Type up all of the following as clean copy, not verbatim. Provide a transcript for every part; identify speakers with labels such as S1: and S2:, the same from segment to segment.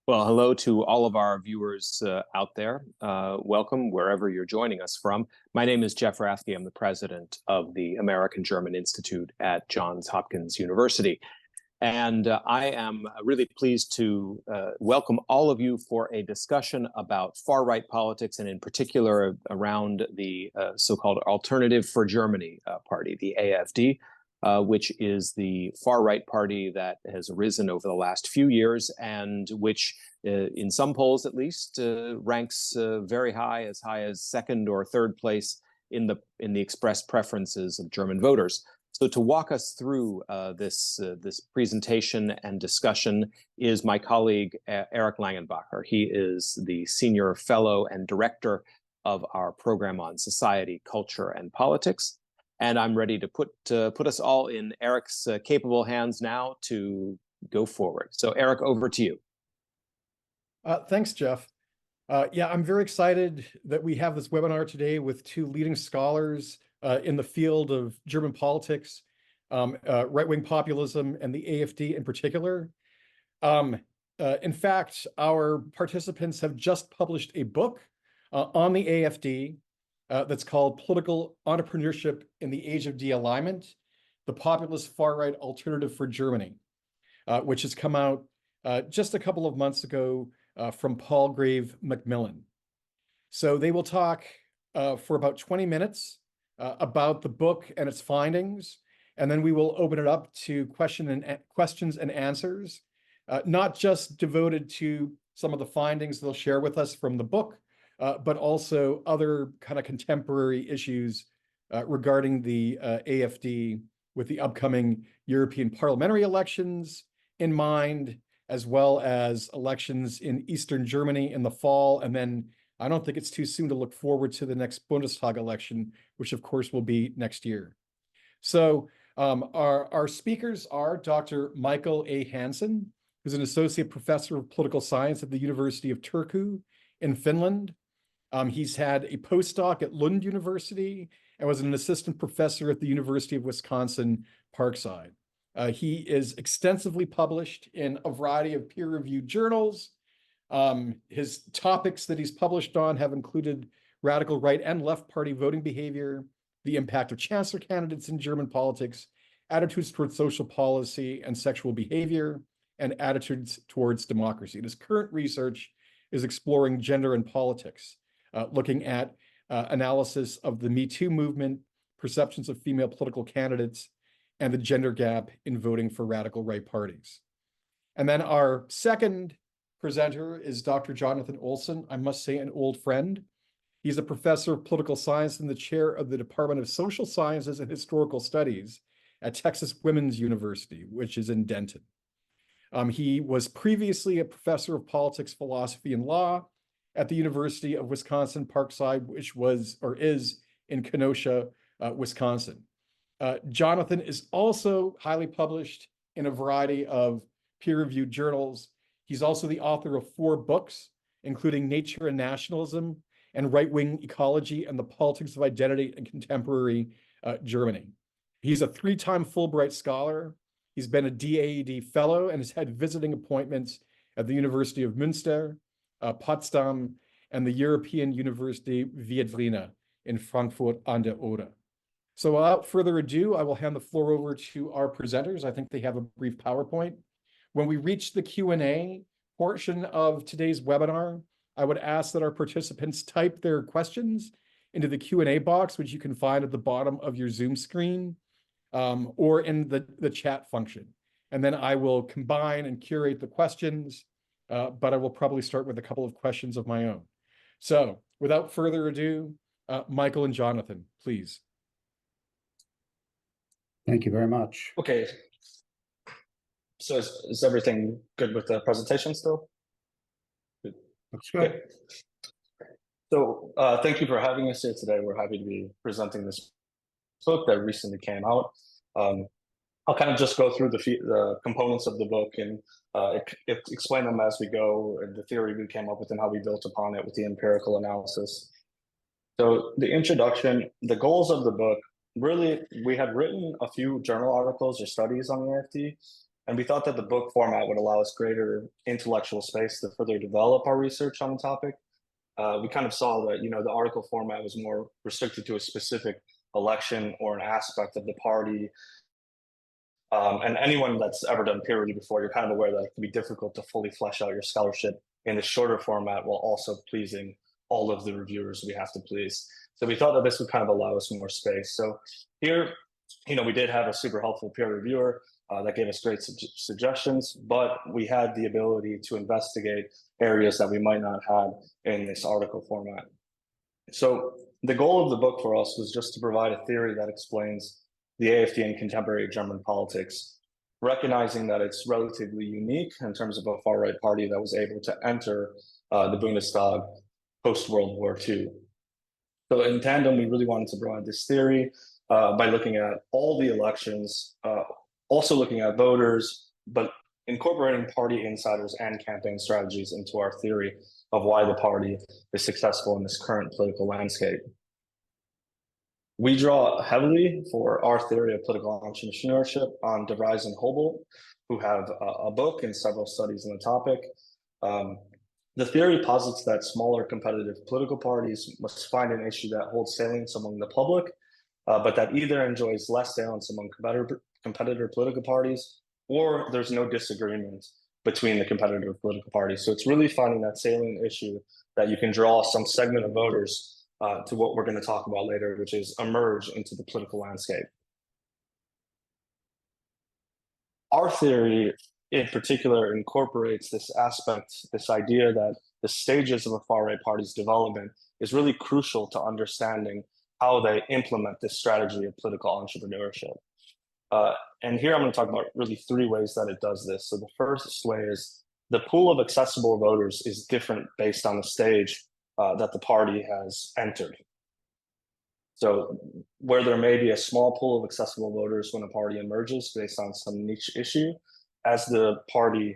S1: Well, hello to all of our viewers out there. Welcome wherever you're joining us from. My name is Jeff Rathke. I'm the president of the American German Institute at Johns Hopkins University. And I am really pleased to welcome all of you for a discussion about far-right politics, and in particular around the so-called Alternative for Germany party, the AfD, which is the far-right party that has arisen over the last few years and which, in some polls at least, ranks very high as second or third place in the expressed preferences of German voters. So to walk us through this presentation and discussion is my colleague, Eric Langenbacher. He is the senior fellow and director of our program on society, culture, and politics. And I'm ready to put us all in Eric's capable hands now to go forward. So Eric, over to you.
S2: Thanks, Jeff. Yeah, I'm very excited that we have this webinar today with two leading scholars in the field of German politics, right-wing populism, and the AfD in particular. In fact, our participants have just published a book on the AfD that's called Political Entrepreneurship in the Age of Dealignment, the Populist Far-Right Alternative for Germany, which has come out just a couple of months ago from Palgrave Macmillan. So they will talk for about 20 minutes about the book and its findings, and then we will open it up to questions and answers, not just devoted to some of the findings they'll share with us from the book, but also other kind of contemporary issues regarding the AfD with the upcoming European parliamentary elections in mind, as well as elections in Eastern Germany in the fall. And then I don't think it's too soon to look forward to the next Bundestag election, which of course will be next year. So our speakers are Dr. Michael A. Hansen, who's an associate professor of political science at the University of Turku in Finland. He's had a postdoc at Lund University and was an assistant professor at the University of Wisconsin, Parkside. He is extensively published in a variety of peer-reviewed journals. His topics that he's published on have included radical right and left party voting behavior, the impact of chancellor candidates in German politics, attitudes towards social policy and sexual behavior, and attitudes towards democracy. And his current research is exploring gender and politics, looking at analysis of the Me Too movement, perceptions of female political candidates, and the gender gap in voting for radical right parties. And then our second presenter is Dr. Jonathan Olsen, I must say an old friend. He's a professor of political science and the chair of the Department of Social Sciences and Historical Studies at Texas Women's University, which is in Denton. He was previously a professor of politics, philosophy, and law at the University of Wisconsin Parkside, which was or is in Kenosha, Wisconsin. Jonathan is also highly published in a variety of peer-reviewed journals. He's also the author of 4 books, including Nature and Nationalism and Right-Wing Ecology and the Politics of Identity in Contemporary Germany. He's a 3-time Fulbright Scholar. He's been a DAAD Fellow and has had visiting appointments at the University of Münster, Potsdam, and the European University Viadrina in Frankfurt an der Oder. So without further ado, I will hand the floor over to our presenters. I think they have a brief PowerPoint. When we reach the Q&A portion of today's webinar, I would ask that our participants type their questions into the Q&A box, which you can find at the bottom of your Zoom screen, or in the chat function. And then I will combine and curate the questions, but I will probably start with a couple of questions of my own. So without further ado, Michael and Jonathan, please.
S3: Thank you very much.
S4: Okay. So is everything good with the presentation still? Good.
S3: Looks good.
S4: So thank you for having us here today. We're happy to be presenting this book that recently came out. I'll kind of just go through the components of the book and explain them as we go, and the theory we came up with and how we built upon it with the empirical analysis. So the introduction, the goals of the book, really, we had written a few journal articles or studies on the AfD, And we thought that the book format would allow us greater intellectual space to further develop our research on the topic. We kind of saw that, the article format was more restricted to a specific election or an aspect of the party. And anyone that's ever done peer review before, you're kind of aware that it can be difficult to fully flesh out your scholarship in the shorter format while also pleasing all of the reviewers we have to please. So we thought that this would kind of allow us more space. So here, we did have a super helpful peer reviewer that gave us great suggestions, but we had the ability to investigate areas that we might not have in this article format. So the goal of the book for us was just to provide a theory that explains the AfD in contemporary German politics, recognizing that it's relatively unique in terms of a far-right party that was able to enter the Bundestag post-World War II. So in tandem, we really wanted to provide this theory by looking at all the elections, also looking at voters, but incorporating party insiders and campaign strategies into our theory of why the party is successful in this current political landscape. We draw heavily for our theory of political entrepreneurship on De Vries and Hobel, who have a book and several studies on the topic. The theory posits that smaller competitive political parties must find an issue that holds salience among the public, but that either enjoys less salience among competitor political parties, or there's no disagreement between the competitive political parties. So it's really finding that salient issue that you can draw some segment of voters to what we're going to talk about later, which is emerge into the political landscape. Our theory in particular incorporates this aspect, this idea that the stages of a far-right party's development is really crucial to understanding how they implement this strategy of political entrepreneurship. And here I'm going to talk about really three ways that it does this. So the first way is the pool of accessible voters is different based on the stage that the party has entered. So where there may be a small pool of accessible voters when a party emerges based on some niche issue, as the party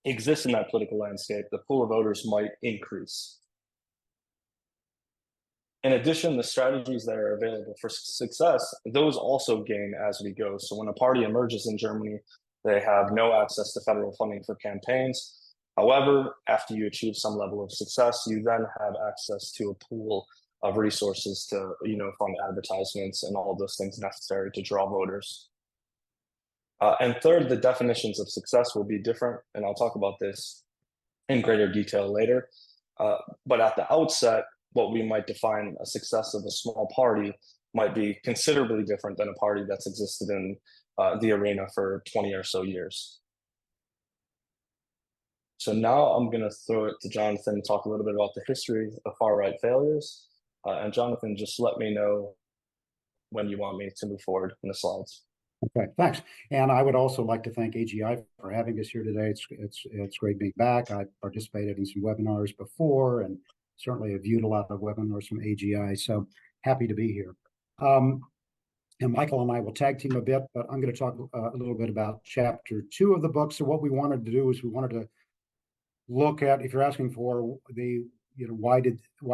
S4: exists in that political landscape, the pool of voters might increase. In addition, the strategies that are available for success, those also gain as we go. So when a party emerges in Germany, they have no access to federal funding for campaigns. However, after you achieve some level of success, you then have access to a pool of resources to, fund advertisements and all of those things necessary to draw voters. And third, the definitions of success will be different, and I'll talk about this in greater detail later. But at the outset, what we might define a success of a small party might be considerably different than a party that's existed in the arena for 20 or so years. So now I'm going to throw it to Jonathan to talk a little bit about the history of far-right failures. And Jonathan, just let me know when you want me to move forward in the slides.
S3: Okay, thanks. And I would also like to thank AGI for having us here today. It's great being back. I participated in some webinars before and certainly have viewed a lot of webinars from AGI, so happy to be here. And Michael and I will tag team a bit, but I'm going to talk a little bit about chapter 2 of the book. So what we wanted to do is we wanted to look at, if you're asking for the, why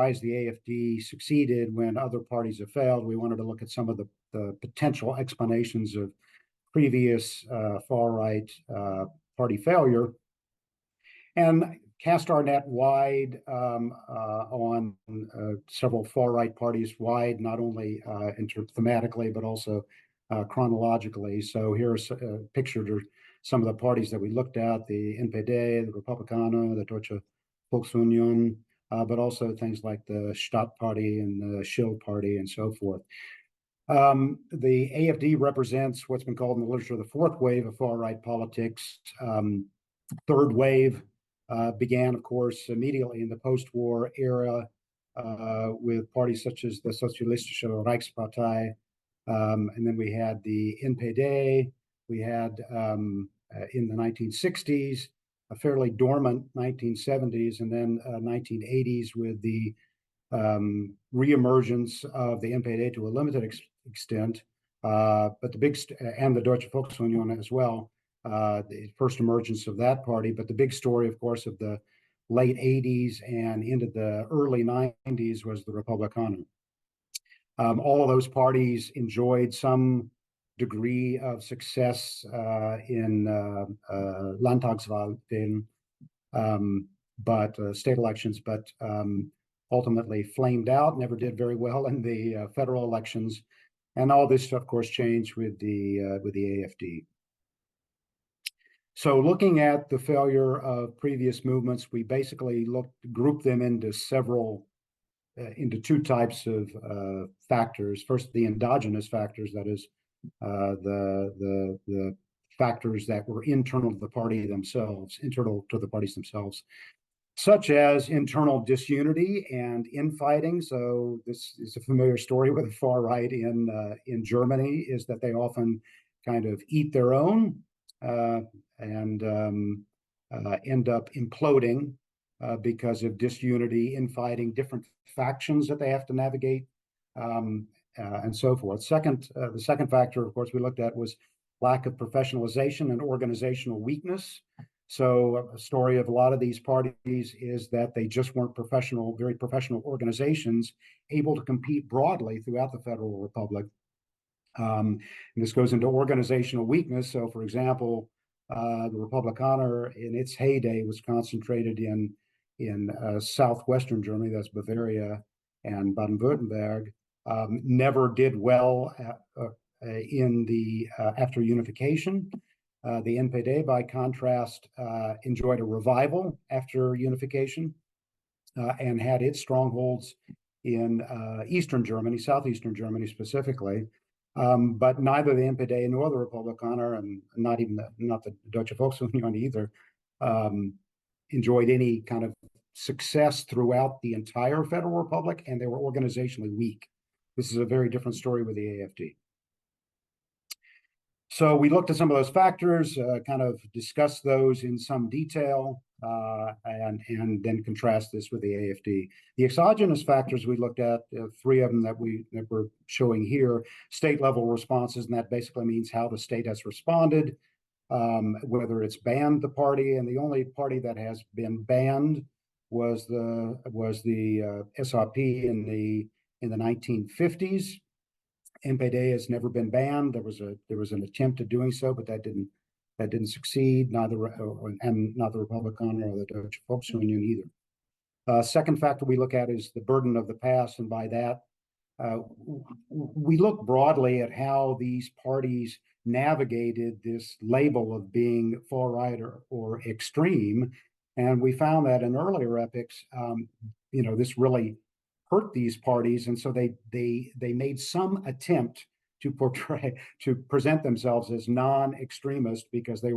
S3: is the AfD succeeded when other parties have failed, we wanted to look at some of the potential explanations of previous far-right party failure and cast our net wide on several far-right parties wide, not only thematically, but also chronologically. So here's pictured are some of the parties that we looked at: the NPD, the Republikaner, the Deutsche Volksunion, but also things like the Stadt Party and the Schild Party and so forth. The AfD represents what's been called in the literature the fourth wave of far-right politics. Third wave began, of course, immediately in the post-war era with parties such as the Sozialistische Reichspartei, and then we had the NPD. We had in the 1960s a fairly dormant 1970s, and then 1980s with the reemergence of the NPD to a limited extent, but the big and the Deutsche Volksunion as well. The first emergence of that party, but the big story, of course, of the late 80s and into the early 90s was the Republikaner. All of those parties enjoyed some degree of success in Landtagswahlen, but state elections, but ultimately flamed out, never did very well in the federal elections. And all this, of course, changed with the AFD. So looking at the failure of previous movements, we basically grouped them into into two types of factors. First, the endogenous factors, that is, the factors that were internal to the party themselves, internal to the parties themselves, such as internal disunity and infighting. So this is a familiar story with the far right in Germany, is that they often kind of eat their own and end up imploding because of disunity, infighting, different factions that they have to navigate, and so forth. The second factor, of course, we looked at was lack of professionalization and organizational weakness. So a story of a lot of these parties is that they just weren't very professional organizations able to compete broadly throughout the Federal Republic. And this goes into organizational weakness. So, for example, the Republikaner in its heyday was concentrated in southwestern Germany, that's Bavaria and Baden-Württemberg, never did well after unification. The NPD, by contrast, enjoyed a revival after unification and had its strongholds in Eastern Germany, southeastern Germany specifically. But neither the NPD nor the Republikaner, and not the Deutsche Volksunion either, enjoyed any kind of success throughout the entire Federal Republic, and they were organizationally weak. This is a very different story with the AFD. So we looked at some of those factors, kind of discussed those in some detail, and then contrast this with the AFD. The exogenous factors we looked at, three of them that we're showing here, state level responses, and that basically means how the state has responded, whether it's banned the party, and the only party that has been banned was the SAP in the 1950s. NPD has never been banned. There was an attempt at doing so, but that didn't succeed. Neither the Republican or the Deutsche Volksunion either. Second factor we look at is the burden of the past, and by that we look broadly at how these parties navigated this label of being far right or extreme, and we found that in earlier epochs, this really hurt these parties, and so they made some attempt to present themselves as non-extremist because they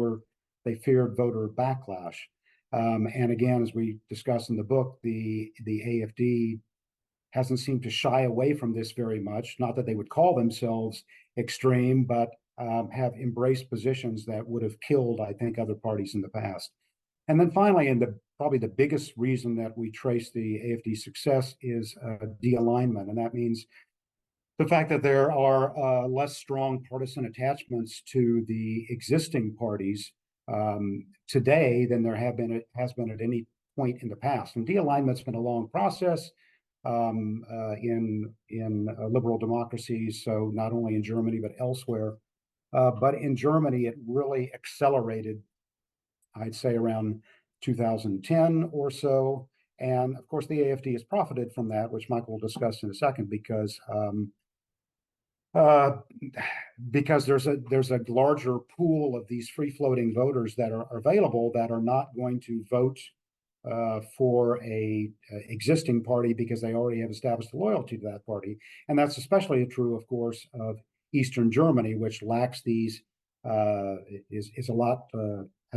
S3: feared voter backlash. And again, as we discuss in the book, the AFD hasn't seemed to shy away from this very much. Not that they would call themselves extreme, but have embraced positions that would have killed, I think, other parties in the past. And then finally, probably the biggest reason that we trace the AFD success is dealignment. And that means the fact that there are less strong partisan attachments to the existing parties today than there has been at any point in the past. And dealignment's been a long process in liberal democracies, so not only in Germany but elsewhere. But in Germany, it really accelerated, I'd say, around 2010 or so. And of course, the AFD has profited from that, which Michael will discuss in a second, because there's a larger pool of these free-floating voters that are available that are not going to vote for a existing party because they already have established a loyalty to that party. And that's especially true, of course, of Eastern Germany, which lacks these, has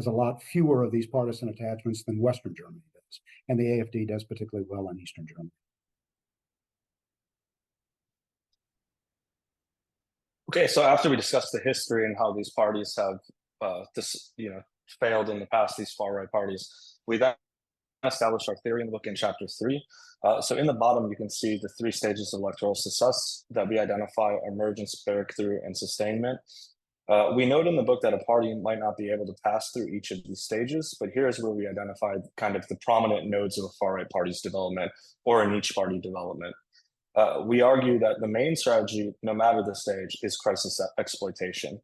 S3: a lot fewer of these partisan attachments than Western Germany does. And the AFD does particularly well in Eastern Germany.
S4: Okay, so after we discussed the history and how these parties have failed in the past, these far-right parties, we then established our theory in the book in chapter 3. So in the bottom, you can see the 3 stages of electoral success that we identify: emergence, breakthrough, and sustainment. We note in the book that a party might not be able to pass through each of these stages, but here's where we identified kind of the prominent nodes of a far-right party's development or a niche party development. we argue that the main strategy, no matter the stage, is crisis exploitation.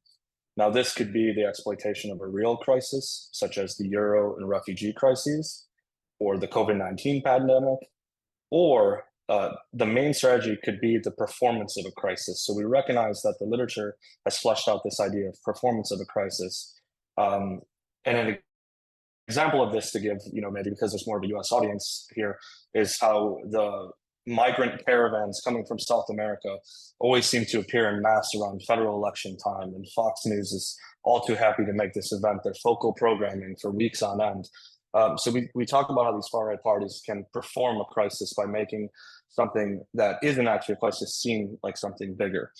S4: Now, this could be the exploitation of a real crisis, such as the euro and refugee crises, or the COVID-19 pandemic, or the main strategy could be the performance of a crisis. So we recognize that the literature has fleshed out this idea of performance of a crisis. And an example of this to give, maybe because there's more of a US audience here, is how the migrant caravans coming from South America always seem to appear in mass around federal election time. And Fox News is all too happy to make this event their focal programming for weeks on end. So we talk about how these far-right parties can perform a crisis by making something that isn't actually a crisis seem like something bigger.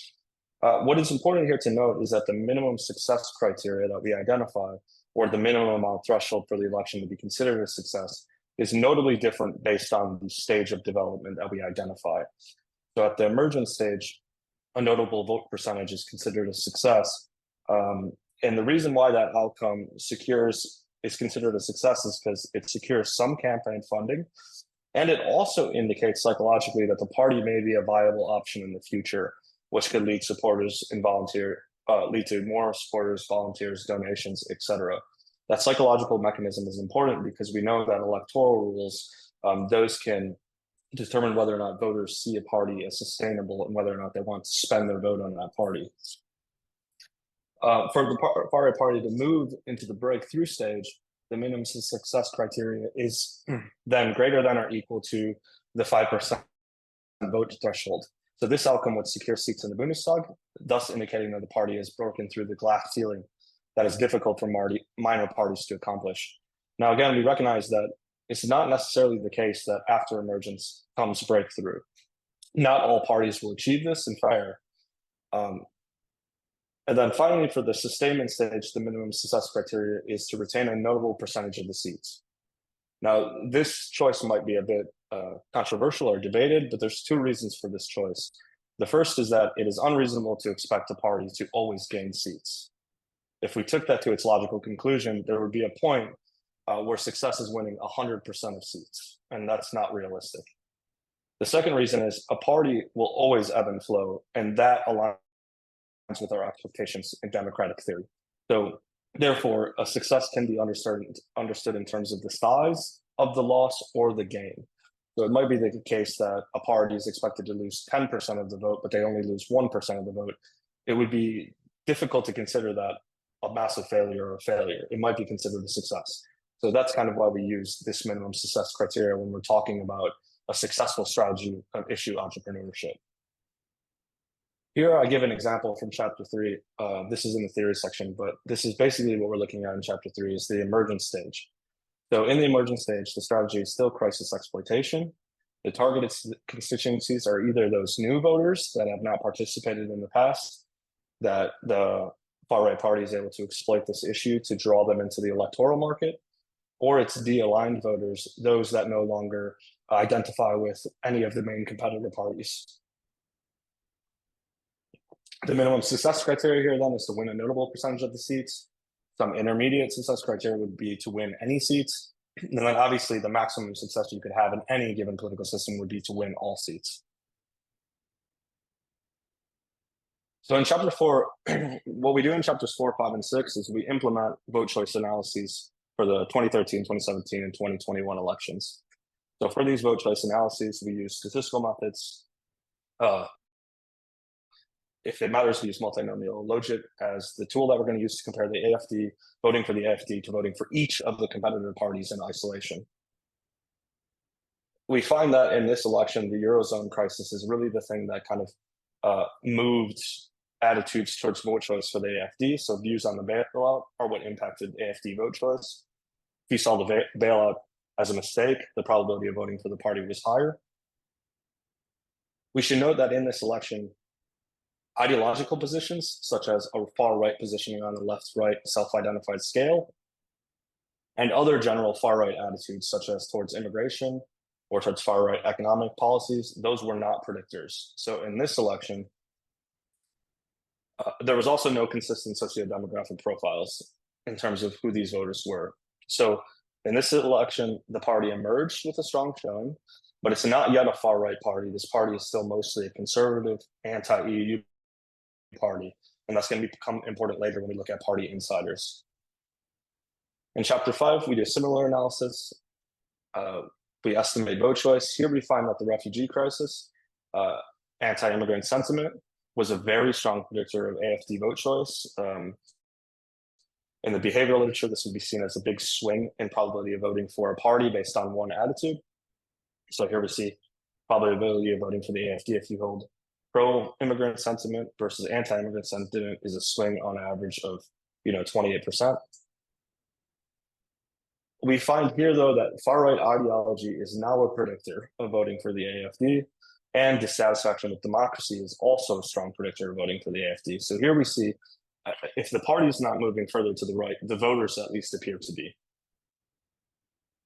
S4: What is important here to note is that the minimum success criteria that we identify, or the minimum amount threshold for the election to be considered a success, is notably different based on the stage of development that we identify. So at the emergent stage, a notable vote percentage is considered a success. And the reason why that outcome is considered a success is because it secures some campaign funding, and it also indicates psychologically that the party may be a viable option in the future, which could lead to more supporters, volunteers, donations, etc. That psychological mechanism is important because we know that electoral rules, those can determine whether or not voters see a party as sustainable and whether or not they want to spend their vote on that party. For the far-right party to move into the breakthrough stage, the minimum success criteria is then greater than or equal to the 5% vote threshold. So this outcome would secure seats in the Bundestag, thus indicating that the party has broken through the glass ceiling that is difficult for minor parties to accomplish. Now, again, we recognize that it's not necessarily the case that after emergence comes breakthrough. Not all parties will achieve this and fair. And then finally, for the sustainment stage, the minimum success criteria is to retain a notable percentage of the seats. Now, this choice might be a bit controversial or debated, but there's two reasons for this choice. The first is that it is unreasonable to expect a party to always gain seats. If we took that to its logical conclusion, there would be a point where success is winning 100% of seats, and that's not realistic. The second reason is a party will always ebb and flow, and that aligns with our expectations in democratic theory. So therefore, a success can be understood in terms of the size of the loss or the gain. So it might be the case that a party is expected to lose 10% of the vote, but they only lose 1% of the vote. It would be difficult to consider that a massive failure or a failure. It might be considered a success. So that's kind of why we use this minimum success criteria when we're talking about a successful strategy of issue entrepreneurship. Here I give an example from chapter 3. This is in the theory section, but this is basically what we're looking at in chapter 3 is the emergent stage. So in the emergent stage, the strategy is still crisis exploitation. The targeted constituencies are either those new voters that have not participated in the past, that the far-right party is able to exploit this issue to draw them into the electoral market, or it's de-aligned voters, those that no longer identify with any of the main competitor parties. The minimum success criteria here then is to win a notable percentage of the seats. Some intermediate success criteria would be to win any seats. And then obviously the maximum success you could have in any given political system would be to win all seats. So in chapter 4, what we do in chapters 4, 5, and 6 is we implement vote choice analyses for the 2013, 2017, and 2021 elections. So for these vote choice analyses, we use statistical methods. If it matters, we use multinomial logit as the tool that we're going to use to compare the AFD, voting for the AFD, to voting for each of the competitor parties in isolation. We find that in this election, the Eurozone crisis is really the thing that kind of moved attitudes towards vote choice for the AFD. So views on the bailout are what impacted AFD vote choice. If you saw the bailout as a mistake, the probability of voting for the party was higher. We should note that in this election, ideological positions, such as a far-right positioning on the left-right self-identified scale, and other general far-right attitudes, such as towards immigration or towards far-right economic policies, those were not predictors. So in this election, there was also no consistent socio-demographic profiles in terms of who these voters were. So in this election, the party emerged with a strong showing, but it's not yet a far-right party. This party is still mostly a conservative, anti-EU party, and that's going to become important later when we look at party insiders. In chapter 5, we do a similar analysis. We estimate vote choice. Here we find that the refugee crisis, anti-immigrant sentiment, was a very strong predictor of AfD vote choice. In the behavioral literature, this would be seen as a big swing in probability of voting for a party based on one attitude. So here we see probability of voting for the AfD if you hold pro-immigrant sentiment versus anti-immigrant sentiment is a swing on average of 28%. We find here, though, that far-right ideology is now a predictor of voting for the AfD, and dissatisfaction with democracy is also a strong predictor of voting for the AfD. So here we see, if the party is not moving further to the right, the voters at least appear to be.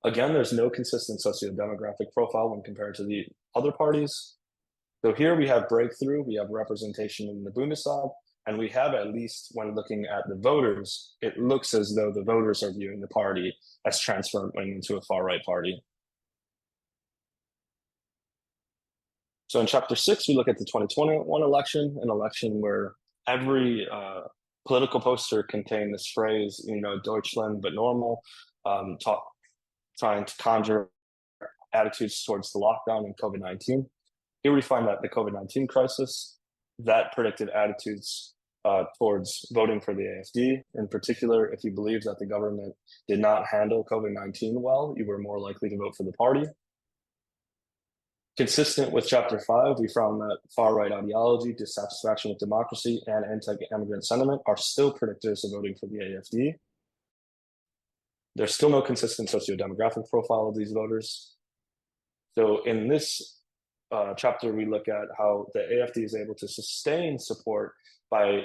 S4: Again, there's no consistent socio-demographic profile when compared to the other parties. So here we have breakthrough, we have representation in the Bundestag, and we have, at least when looking at the voters, it looks as though the voters are viewing the party as transforming into a far-right party. So in chapter 6, we look at the 2021 election, an election where every political poster contained this phrase, Deutschland but normal, trying to conjure attitudes towards the lockdown and COVID-19. Here we find that the COVID-19 crisis, that predicted attitudes towards voting for the AfD. In particular, if you believe that the government did not handle COVID-19 well, you were more likely to vote for the party. Consistent with chapter 5, we found that far-right ideology, dissatisfaction with democracy, and anti-immigrant sentiment are still predictors of voting for the AfD. There's still no consistent socio-demographic profile of these voters. So in this chapter, we look at how the AfD is able to sustain support by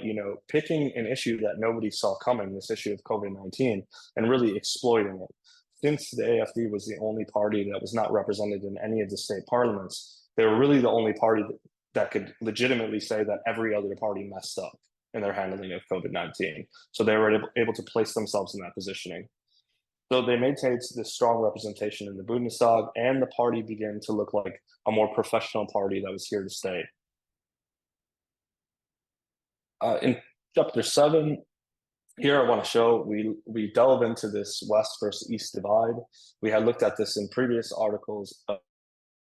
S4: picking an issue that nobody saw coming, this issue of COVID-19, and really exploiting it. Since the AfD was the only party that was not represented in any of the state parliaments, they were really the only party that could legitimately say that every other party messed up in their handling of COVID-19. So they were able to place themselves in that positioning. So they maintained this strong representation in the Bundestag, and the party began to look like a more professional party that was here to stay. In chapter 7, here I want to show we delve into this West versus East divide. We had looked at this in previous articles,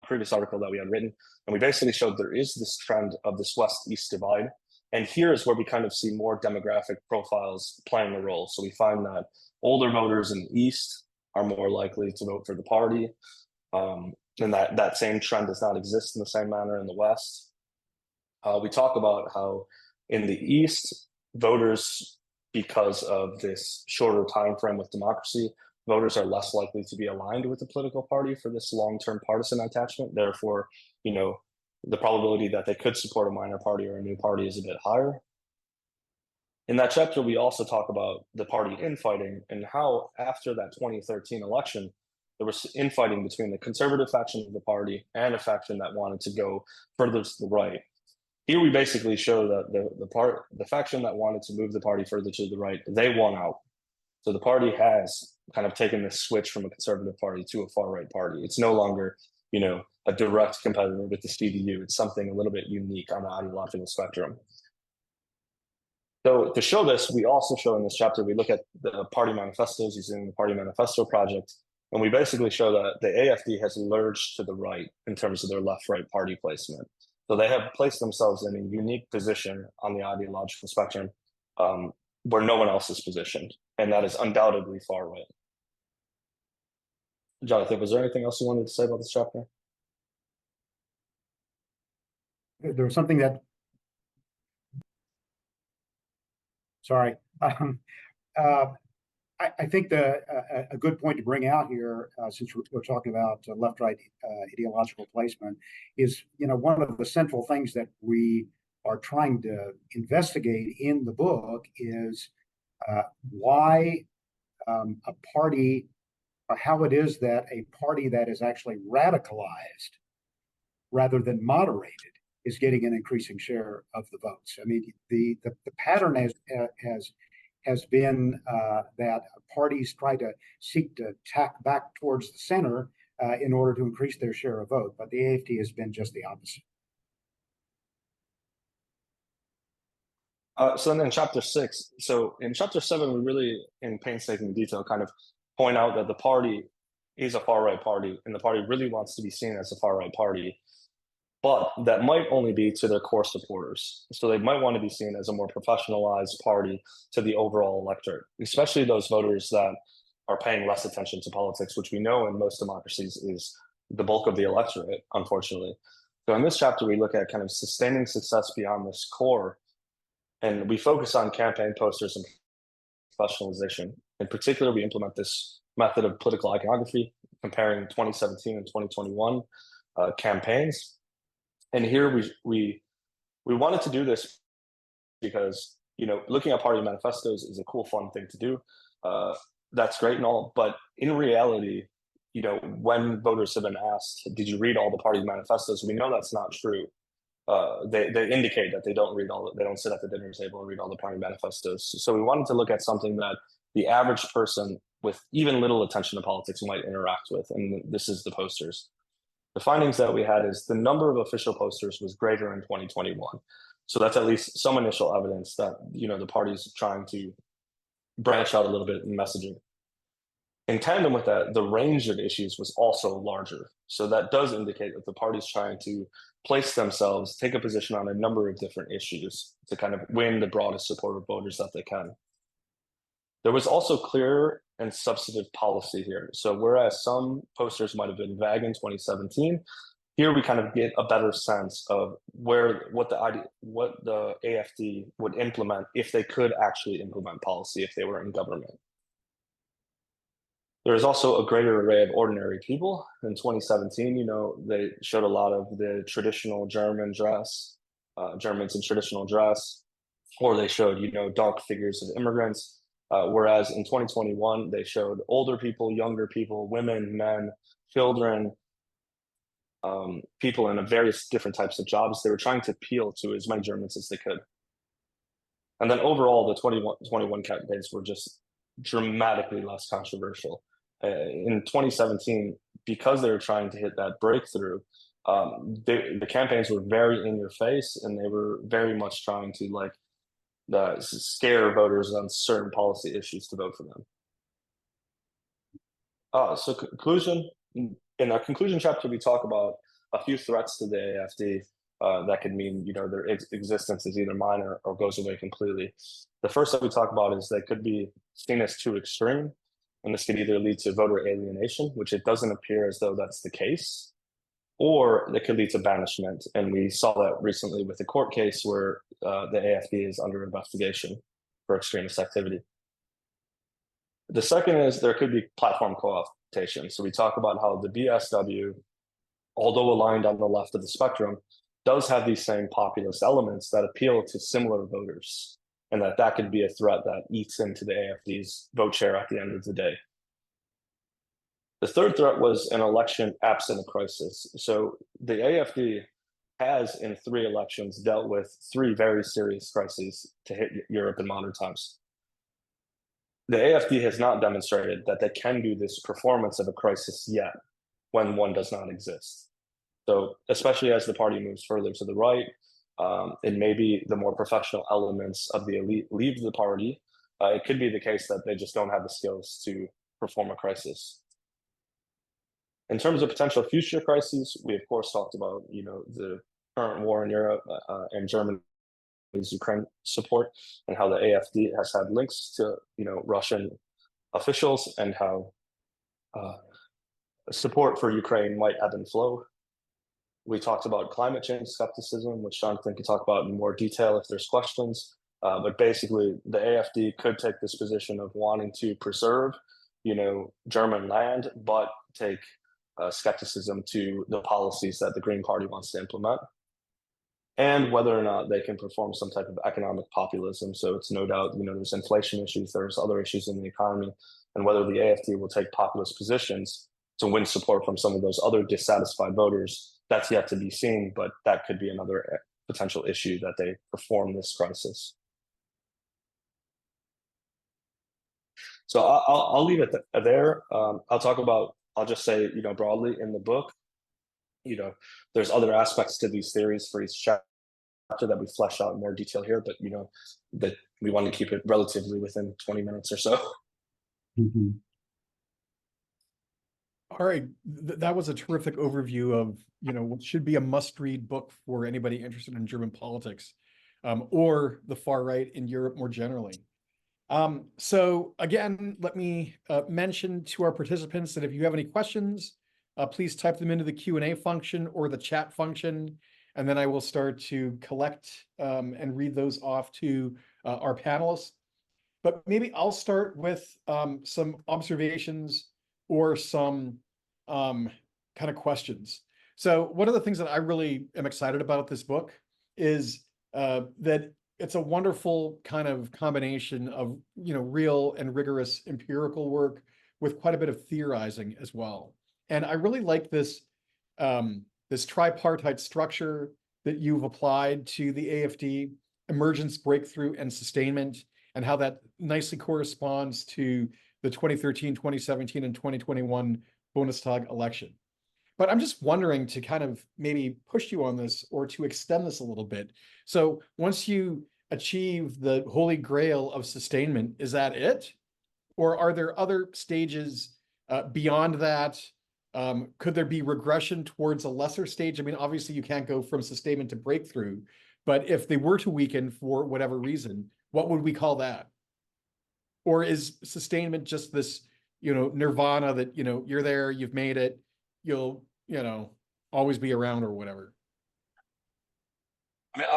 S4: previous article that we had written, and we basically showed there is this trend of this West-East divide. And here is where we kind of see more demographic profiles playing a role. So we find that older voters in the East are more likely to vote for the party, and that same trend does not exist in the same manner in the West. We talk about how in the East, voters, because of this shorter time frame with democracy, voters are less likely to be aligned with the political party for this long-term partisan attachment. Therefore, the probability that they could support a minor party or a new party is a bit higher. In that chapter, we also talk about the party infighting and how after that 2013 election, there was infighting between the conservative faction of the party and a faction that wanted to go further to the right. Here we basically show that the faction that wanted to move the party further to the right, they won out. So the party has kind of taken this switch from a conservative party to a far-right party. It's no longer, a direct competitor with the CDU. It's something a little bit unique on the ideological spectrum. So to show this, we also show in this chapter, we look at the party manifestos using the Party Manifesto Project, and we basically show that the AfD has lurched to the right in terms of their left-right party placement. So they have placed themselves in a unique position on the ideological spectrum where no one else is positioned, and that is undoubtedly far-right. Jonathan, was there anything else you wanted to say about this chapter?
S3: There was something that, sorry. I think a good point to bring out here, since we're talking about left-right ideological placement, is one of the central things that we are trying to investigate in the book is why a party, or how it is that a party that is actually radicalized rather than moderated is getting an increasing share of the votes. I mean, the pattern has been that parties try to seek to tack back towards the center in order to increase their share of vote. But the AFD has been just the opposite.
S4: So then in chapter 6, so in chapter 7, we really, in painstaking detail, kind of point out that the party is a far-right party, and the party really wants to be seen as a far-right party, but that might only be to their core supporters. So they might want to be seen as a more professionalized party to the overall electorate, especially those voters that are paying less attention to politics, which we know in most democracies is the bulk of the electorate, unfortunately. So in this chapter, we look at kind of sustaining success beyond this core, and we focus on campaign posters and professionalization. In particular, we implement this method of political iconography, comparing 2017 and 2021 campaigns. And here we wanted to do this because, you know, looking at party manifestos is a cool, fun thing to do. That's great and all, but in reality, you know, when voters have been asked, did you read all the party manifestos? We know that's not true. They indicate that they don't read they don't sit at the dinner table and read all the party manifestos. So we wanted to look at something that the average person with even little attention to politics might interact with, and this is the posters. The findings that we had is the number of official posters was greater in 2021. So that's at least some initial evidence that, you know, the party's trying to branch out a little bit in messaging. In tandem with that, the range of issues was also larger. So that does indicate that the party's trying to place themselves, take a position on a number of different issues to kind of win the broadest support of voters that they can. There was also clear and substantive policy here. So whereas some posters might have been vague in 2017, here we kind of get a better sense of what the AFD would implement if they could actually implement policy if they were in government. There is also a greater array of ordinary people. In 2017, you know, they showed a lot of the traditional German dress, Germans in traditional dress, or they showed, you know, dark figures of immigrants. Whereas in 2021, they showed older people, younger people, women, men, children, people in various different types of jobs. They were trying to appeal to as many Germans as they could. And then overall, the 2021 campaigns were just dramatically less controversial. In 2017, because they were trying to hit that breakthrough, the campaigns were very in your face, and they were very much trying to scare voters on certain policy issues to vote for them. So conclusion, in our conclusion chapter, we talk about a few threats to the AFD that could mean, you know, their existence is either minor or goes away completely. The first that we talk about is they could be seen as too extreme, and this could either lead to voter alienation, which it doesn't appear as though that's the case, or it could lead to banishment. And we saw that recently with the court case where the AFD is under investigation for extremist activity. The second is there could be platform co-optation. So we talk about how the BSW, although aligned on the left of the spectrum, does have these same populist elements that appeal to similar voters, and that could be a threat that eats into the AFD's vote share at the end of the day. The third threat was an election absent a crisis. So the AFD has, in 3 elections, dealt with 3 very serious crises to hit Europe in modern times. The AFD has not demonstrated that they can do this performance of a crisis yet when one does not exist. So especially as the party moves further to the right, and maybe the more professional elements of the elite leave the party, it could be the case that they just don't have the skills to perform a crisis. In terms of potential future crises, we of course talked about, you know, the current war in Europe and Germany's Ukraine support, and how the AFD has had links to, you know, Russian officials, and how support for Ukraine might ebb and flow. We talked about climate change skepticism, which Jonathan can talk about in more detail if there's questions. But basically, the AFD could take this position of wanting to preserve, you know, German land, but take skepticism to the policies that the Green Party wants to implement, and whether or not they can perform some type of economic populism. So it's no doubt, you know, there's inflation issues, there's other issues in the economy, and whether the AFD will take populist positions to win support from some of those other dissatisfied voters, that's yet to be seen, but that could be another potential issue that they perform this crisis. So I'll leave it there. I'll talk about I'll just say, broadly in the book, there's other aspects to these theories for each chapter that we flesh out in more detail here, but that we want to keep it relatively within 20 minutes or so.
S3: Mhm.
S2: All right, that was a terrific overview of, what should be a must-read book for anybody interested in German politics, or the far right in Europe more generally. So again, let me mention to our participants that if you have any questions, please type them into the Q&A function or the chat function, and then I will start to collect and read those off to our panelists. But maybe I'll start with some observations or some kind of questions. So one of the things that I really am excited about this book is that it's a wonderful kind of combination of, real and rigorous empirical work with quite a bit of theorizing as well. And I really like this this tripartite structure that you've applied to the AfD: emergence, breakthrough, and sustainment, and how that nicely corresponds to the 2013, 2017, and 2021 Bundestag election. But I'm just wondering to kind of maybe push you on this or to extend this a little bit. So once you achieve the holy grail of sustainment, is that it? Or are there other stages beyond that? Could there be regression towards a lesser stage? I mean, obviously you can't go from sustainment to breakthrough, but if they were to weaken for whatever reason, what would we call that? Or is sustainment just this, nirvana that, you're there, you've made it, you'll, always be around or whatever?
S4: I mean,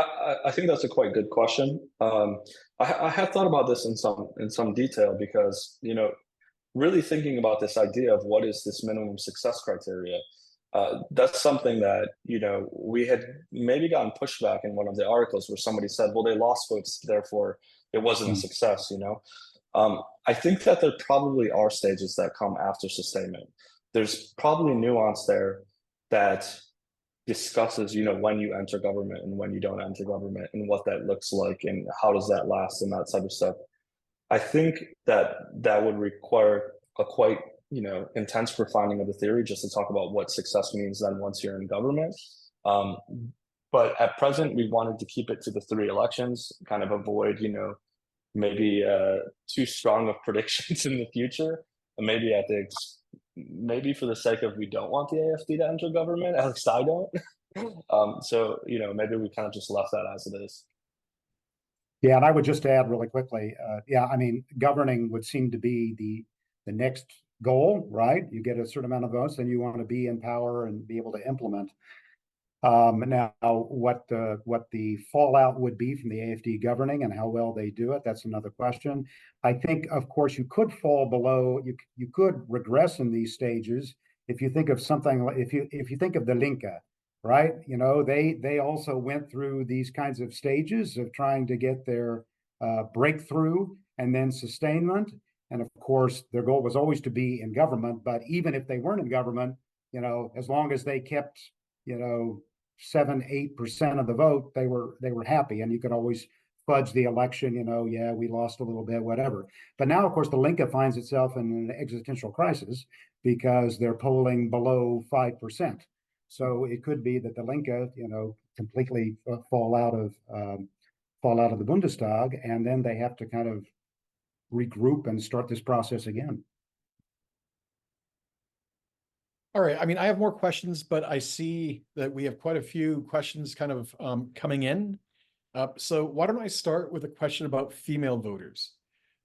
S4: I think that's a quite good question. I have thought about this in some detail because, really thinking about this idea of what is this minimum success criteria, that's something that, we had maybe gotten pushback in one of the articles where somebody said, well, they lost votes, therefore it wasn't a success, I think that there probably are stages that come after sustainment. There's probably nuance there that discusses, when you enter government and when you don't enter government and what that looks like and how does that last and that type of stuff. I think that would require a quite, intense refining of the theory just to talk about what success means then once you're in government. But at present, we wanted to keep it to the 3 elections, kind of avoid, maybe too strong of predictions in the future, and maybe for the sake of we don't want the AfD to enter government, at least I don't. So maybe we kind of just left that as it is.
S3: Yeah, and I would just add really quickly, I mean, governing would seem to be the next goal, right? You get a certain amount of votes, then you want to be in power and be able to implement. Now, what the fallout would be from the AfD governing and how well they do it, that's another question. I think, of course, you could fall below. You could regress in these stages if you think of something like if you think of the Linke, right? They also went through these kinds of stages of trying to get their breakthrough and then sustainment. And of course, their goal was always to be in government. But even if they weren't in government, as long as they kept 7-8% of the vote, they were happy, and you could always fudge the election. Yeah, we lost a little bit, whatever. But now, of course, the Linke finds itself in an existential crisis because they're polling below 5%. So it could be that the Linke, completely fall out of the Bundestag, and then they have to kind of regroup and start this process again.
S2: All right. I mean, I have more questions, but I see that we have quite a few questions kind of coming in. So why don't I start with a question about female voters?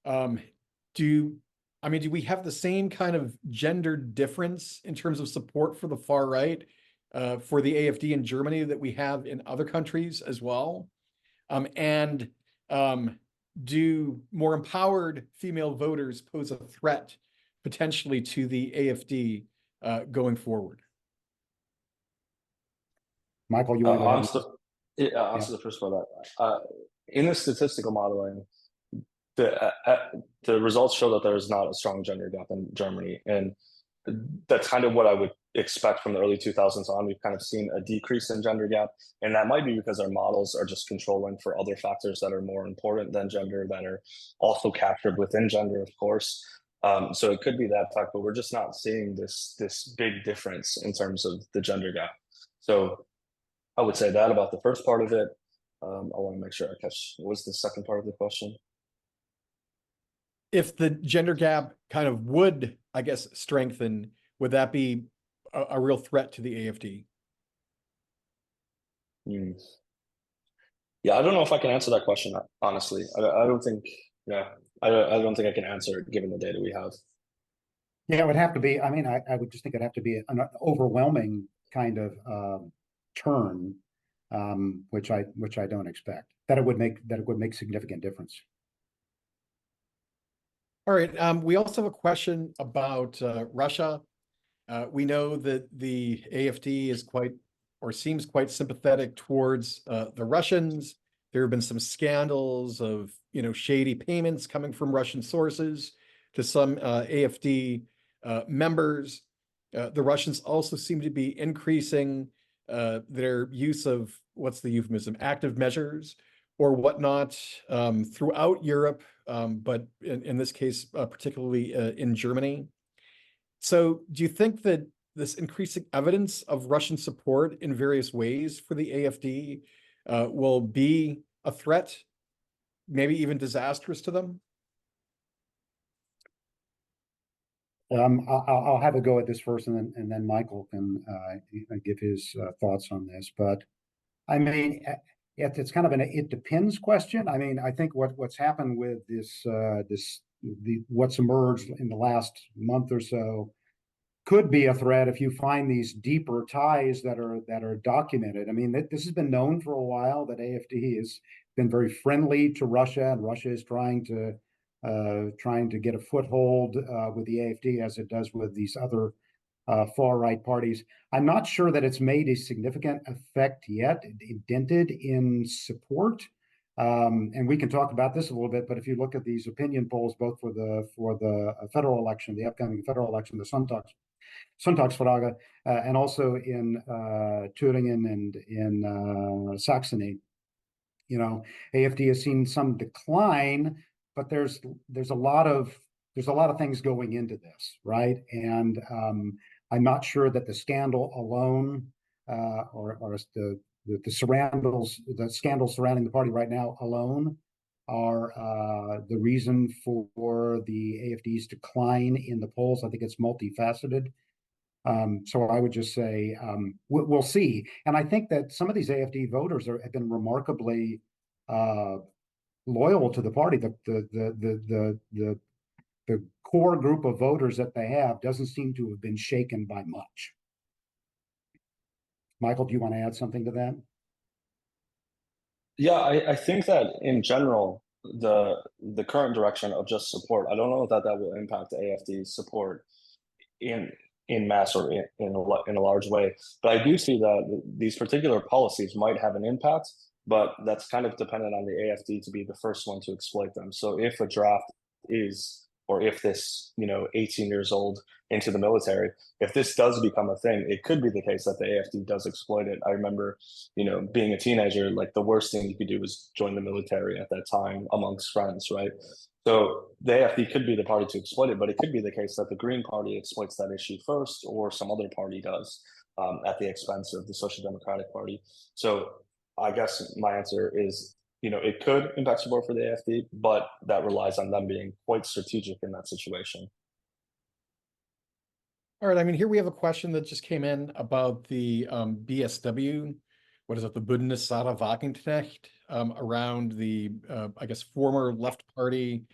S2: Do we have the same kind of gender difference in terms of support for the far right, for the AfD in Germany that we have in other countries as well? And do more empowered female voters pose a threat potentially to the AfD going forward?
S3: Michael, you want to go ahead?
S4: Answer the first part of that. In the statistical modeling, the results show that there is not a strong gender gap in Germany, and that's kind of what I would expect from the early 2000s on. We've kind of seen a decrease in gender gap, and that might be because our models are just controlling for other factors that are more important than gender, that are also captured within gender, of course. So it could be that fact, but we're just not seeing this big difference in terms of the gender gap. So I would say that about the first part of it. I want to make sure I catch what was the second part of the question.
S2: If the gender gap kind of would, I guess, strengthen, would that be a real threat to the AFD?
S4: Yeah, I don't know if I can answer that question, honestly. I don't think, yeah, I don't think I can answer it given the data we have.
S3: Yeah, it would have to be, I mean, I would just think it'd have to be an overwhelming kind of turn, which I don't expect. That it would make significant difference.
S2: All right. We also have a question about Russia. We know that the AFD is quite, or seems quite sympathetic towards the Russians. There have been some scandals of, shady payments coming from Russian sources to some AFD members. The Russians also seem to be increasing their use of, what's the euphemism, active measures or whatnot throughout Europe, but in this case, particularly in Germany. So do you think that this increasing evidence of Russian support in various ways for the AFD will be a threat, maybe even disastrous to them?
S3: I'll have a go at this first, and then Michael can give his thoughts on this. But I mean, it's kind of an it depends question. I mean, I think what's happened with what's emerged in the last month or so could be a threat if you find these deeper ties that are documented. I mean, this has been known for a while that AfD has been very friendly to Russia, and Russia is trying to get a foothold with the AfD as it does with these other far right parties. I'm not sure that it's made a significant effect yet. It dented in support. And we can talk about this a little bit, but if you look at these opinion polls, both for the federal election, the upcoming federal election, the Sonntagsfrage, and also in Thüringen and in Saxony, AfD has seen some decline, but there's a lot of things going into this, right? And I'm not sure that the scandal alone or the scandals surrounding the party right now alone are the reason for the AfD's decline in the polls. I think it's multifaceted. So I would just say we'll see. And I think that some of these AfD voters have been remarkably loyal to the party. The core group of voters that they have doesn't seem to have been shaken by much. Michael, do you want to add something to that?
S4: Yeah, I think that in general, the current direction of just support, I don't know that will impact AfD's support in mass or in a large way. But I do see that these particular policies might have an impact, but that's kind of dependent on the AfD to be the first one to exploit them. So if a draft is, or if this, 18 years old into the military, if this does become a thing, it could be the case that the AfD does exploit it. I remember, being a teenager, like the worst thing you could do was join the military at that time amongst friends, right? So the AfD could be the party to exploit it, but it could be the case that the Green Party exploits that issue first, or some other party does at the expense of the Social Democratic Party. So I guess my answer is, it could impact support for the AfD, but that relies on them being quite strategic in that situation.
S2: All right. I mean, here we have a question that just came in about the BSW. What is it? The Bundesrat Wagenknecht around the, I guess, former left party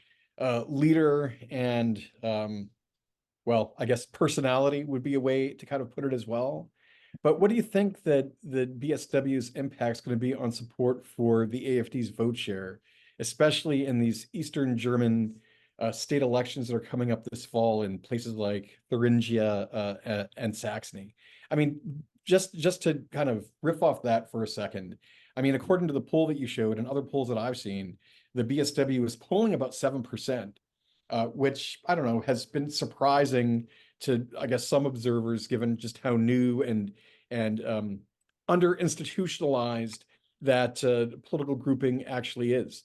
S2: leader and, well, I guess personality would be a way to kind of put it as well. But what do you think that the BSW's impact is going to be on support for the AfD's vote share, especially in these Eastern German state elections that are coming up this fall in places like Thuringia and Saxony? I mean, just to kind of riff off that for a second, I mean, according to the poll that you showed and other polls that I've seen, the BSW is polling about 7%, which, I don't know, has been surprising to, I guess, some observers, given just how new and under institutionalized that political grouping actually is.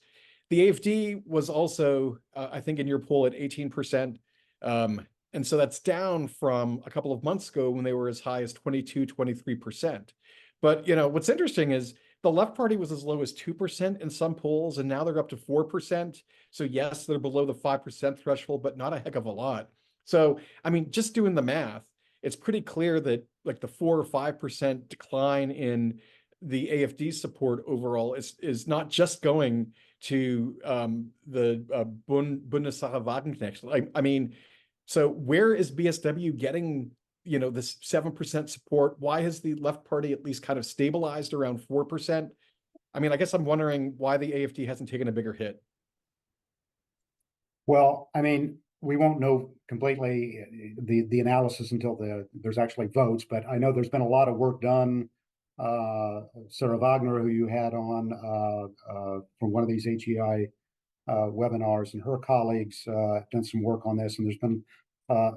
S2: The AfD was also, I think, in your poll at 18%. And so that's down from a couple of months ago when they were as high as 22, 23%. But, what's interesting is the left party was as low as 2% in some polls, and now they're up to 4%. So yes, they're below the 5% threshold, but not a heck of a lot. So, I mean, just doing the math, it's pretty clear that like the 4 or 5% decline in the AFD support overall is not just going to the Bundessache Wagenknecht. I mean, so where is BSW getting, this 7% support? Why has the left party at least kind of stabilized around 4%? I mean, I guess I'm wondering why the AFD hasn't taken a bigger hit.
S3: Well, I mean, we won't know completely the analysis until there's actually votes, but I know there's been a lot of work done. Sarah Wagner, who you had on from one of these HEI webinars, and her colleagues done some work on this, and there's been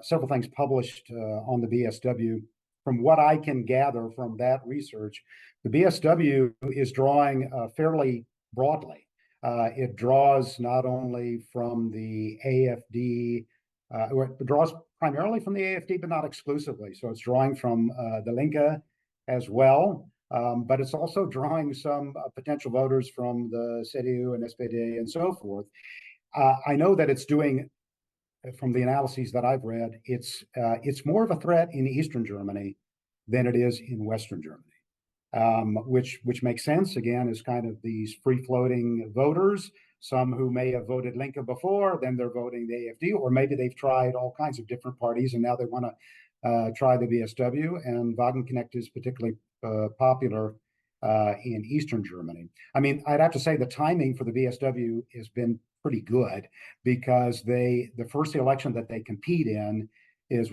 S3: several things published on the BSW. From what I can gather from that research, the BSW is drawing fairly broadly. It draws not only from the AFD, it draws primarily from the AFD, but not exclusively. So it's drawing from the Linke as well, but it's also drawing some potential voters from the CDU and SPD and so forth. I know that it's doing, from the analyses that I've read, it's more of a threat in Eastern Germany than it is in Western Germany, which makes sense. Again, is kind of these free-floating voters, some who may have voted Linke before, then they're voting the AFD, or maybe they've tried all kinds of different parties and now they want to try the BSW. And Wagenknecht is particularly popular in Eastern Germany. I mean, I'd have to say the timing for the BSW has been pretty good, because the first election that they compete in is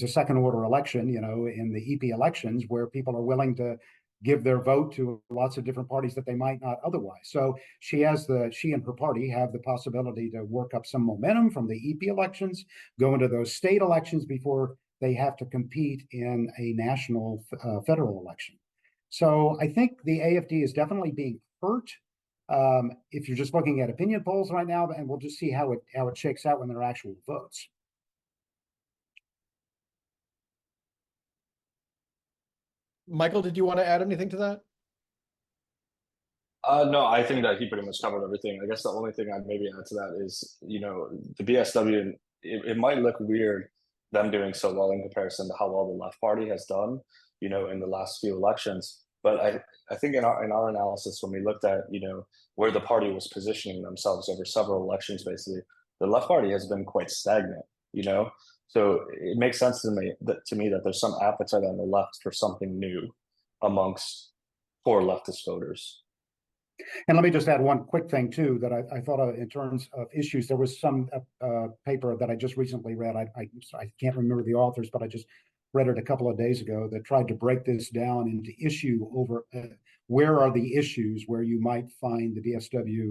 S3: a second order election, in the EP elections, where people are willing to give their vote to lots of different parties that they might not otherwise. So she and her party have the possibility to work up some momentum from the EP elections, go into those state elections before they have to compete in a national federal election. So I think the AFD is definitely being hurt. If you're just looking at opinion polls right now, and we'll just see how it shakes out when there are actual votes.
S2: Michael, did you want to add anything to that?
S4: No, I think that he pretty much covered everything. I guess the only thing I'd maybe add to that is, the BSW, it might look weird them doing so well in comparison to how well the left party has done, in the last few elections. But I think in our analysis, when we looked at, where the party was positioning themselves over several elections, basically, the left party has been quite stagnant, So it makes sense to me that there's some appetite on the left for something new amongst core leftist voters.
S3: And let me just add one quick thing too, that I thought of in terms of issues. There was some paper that I just recently read. I can't remember the authors, but I just read it a couple of days ago, that tried to break this down into issue over where are the issues where you might find the BSW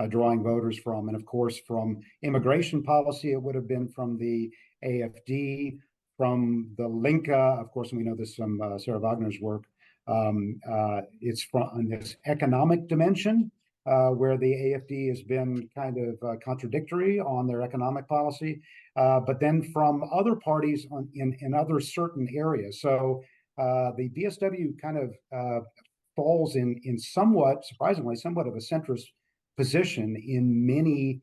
S3: drawing voters from. And of course, from immigration policy, it would have been from the AFD, from the Linke, of course, and we know this from Sarah Wagner's work. It's from this economic dimension, where the AFD has been kind of contradictory on their economic policy, but then from other parties in other certain areas. So the BSW kind of falls in somewhat, surprisingly, somewhat of a centrist position in many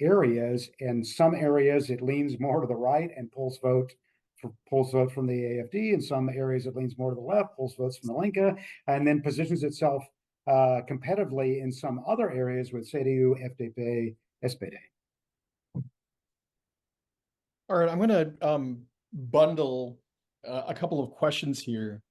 S3: areas. In some areas, it leans more to the right and pulls vote from the AFD. In some areas, it leans more to the left, pulls votes from the Linke, and then positions itself competitively in some other areas with CDU, FDP, SPD.
S2: All right, I'm going to bundle a couple of questions here.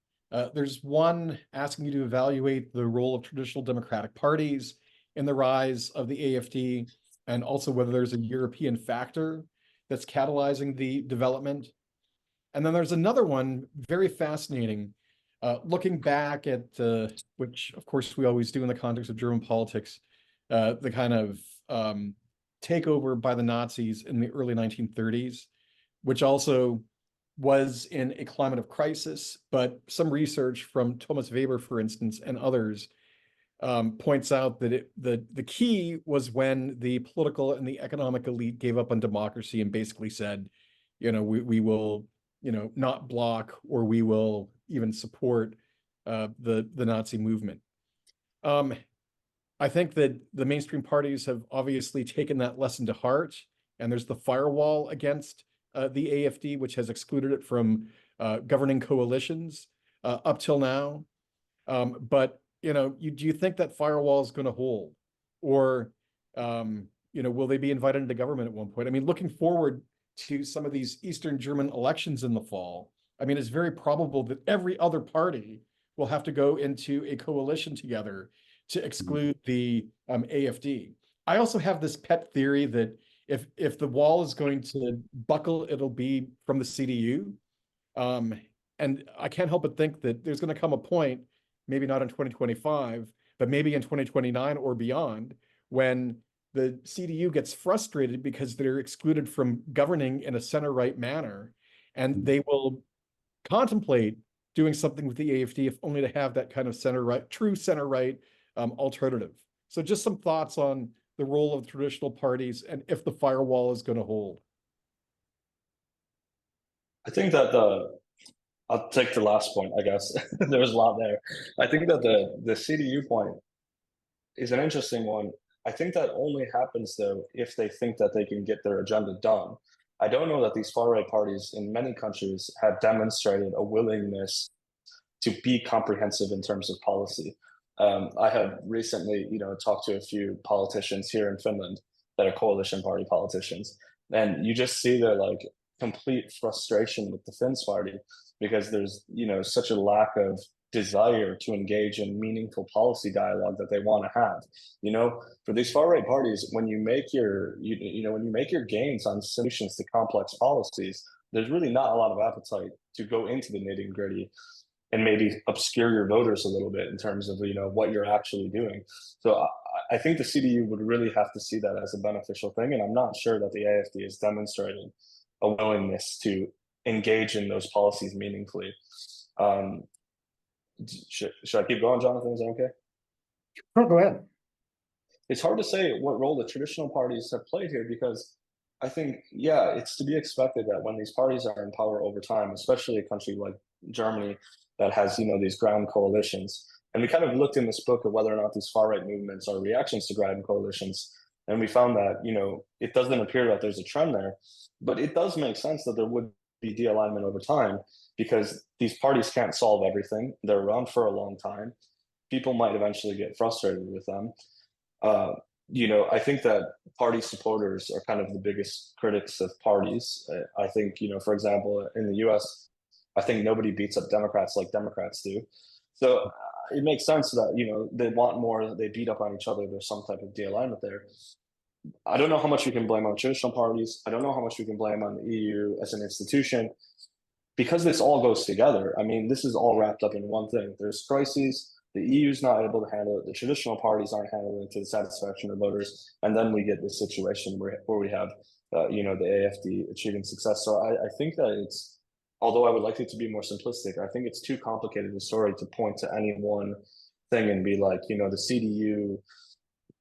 S2: There's one asking you to evaluate the role of traditional democratic parties in the rise of the AFD, and also whether there's a European factor that's catalyzing the development. And then there's another one, very fascinating, looking back at, which of course we always do in the context of German politics, the kind of takeover by the Nazis in the early 1930s, which also was in a climate of crisis. But some research from Thomas Weber, for instance, and others points out that the key was when the political and the economic elite gave up on democracy and basically said, we will, not block, or we will even support the Nazi movement. I think that the mainstream parties have obviously taken that lesson to heart, and there's the firewall against the AFD, which has excluded it from governing coalitions up till now. But do you think that firewall is going to hold, or will they be invited into government at one point? I mean, looking forward to some of these Eastern German elections in the fall, I mean, it's very probable that every other party will have to go into a coalition together to exclude the AFD. I also have this pet theory that if the wall is going to buckle, it'll be from the CDU. And I can't help but think that there's going to come a point, maybe not in 2025, but maybe in 2029 or beyond, when the CDU gets frustrated because they're excluded from governing in a center-right manner, and they will contemplate doing something with the AFD, if only to have that kind of center-right, true center-right alternative. So just some thoughts on the role of traditional parties and if the firewall is going to hold.
S4: I think that I'll take the last point, I guess. There was a lot there. I think that the CDU point is an interesting one. I think that only happens, though, if they think that they can get their agenda done. I don't know that these far-right parties in many countries have demonstrated a willingness to be comprehensive in terms of policy. I have recently, talked to a few politicians here in Finland that are coalition party politicians, and you just see their complete frustration with the Finns party because there's such a lack of desire to engage in meaningful policy dialogue that they want to have. For these far right parties, when you make your when you make your gains on solutions to complex policies, there's really not a lot of appetite to go into the nitty gritty and maybe obscure your voters a little bit in terms of what you're actually doing. So I think the CDU would really have to see that as a beneficial thing, and I'm not sure that the AFD has demonstrated a willingness to engage in those policies meaningfully. Should I keep going, Jonathan? Is that okay?
S3: Sure, go ahead.
S4: It's hard to say what role the traditional parties have played here, because I think, yeah, it's to be expected that when these parties are in power over time, especially a country like Germany that has these ground coalitions, and we kind of looked in this book at whether or not these far right movements are reactions to ground coalitions, and we found that it doesn't appear that there's a trend there, but it does make sense that there would be de-alignment over time, because these parties can't solve everything. They're around for a long time. People might eventually get frustrated with them. I think that party supporters are kind of the biggest critics of parties. I think, for example, in the US, I think nobody beats up Democrats like Democrats do. So it makes sense that, they want more, they beat up on each other. There's some type of de-alignment there. I don't know how much we can blame on traditional parties. I don't know how much we can blame on the EU as an institution, because this all goes together. I mean, this is all wrapped up in one thing. There's crises. The EU is not able to handle it. The traditional parties aren't handling it to the satisfaction of voters. And then we get this situation where we have, the AFD achieving success. So I think that although I would like it to be more simplistic, I think it's too complicated a story to point to any one thing and be like, the CDU,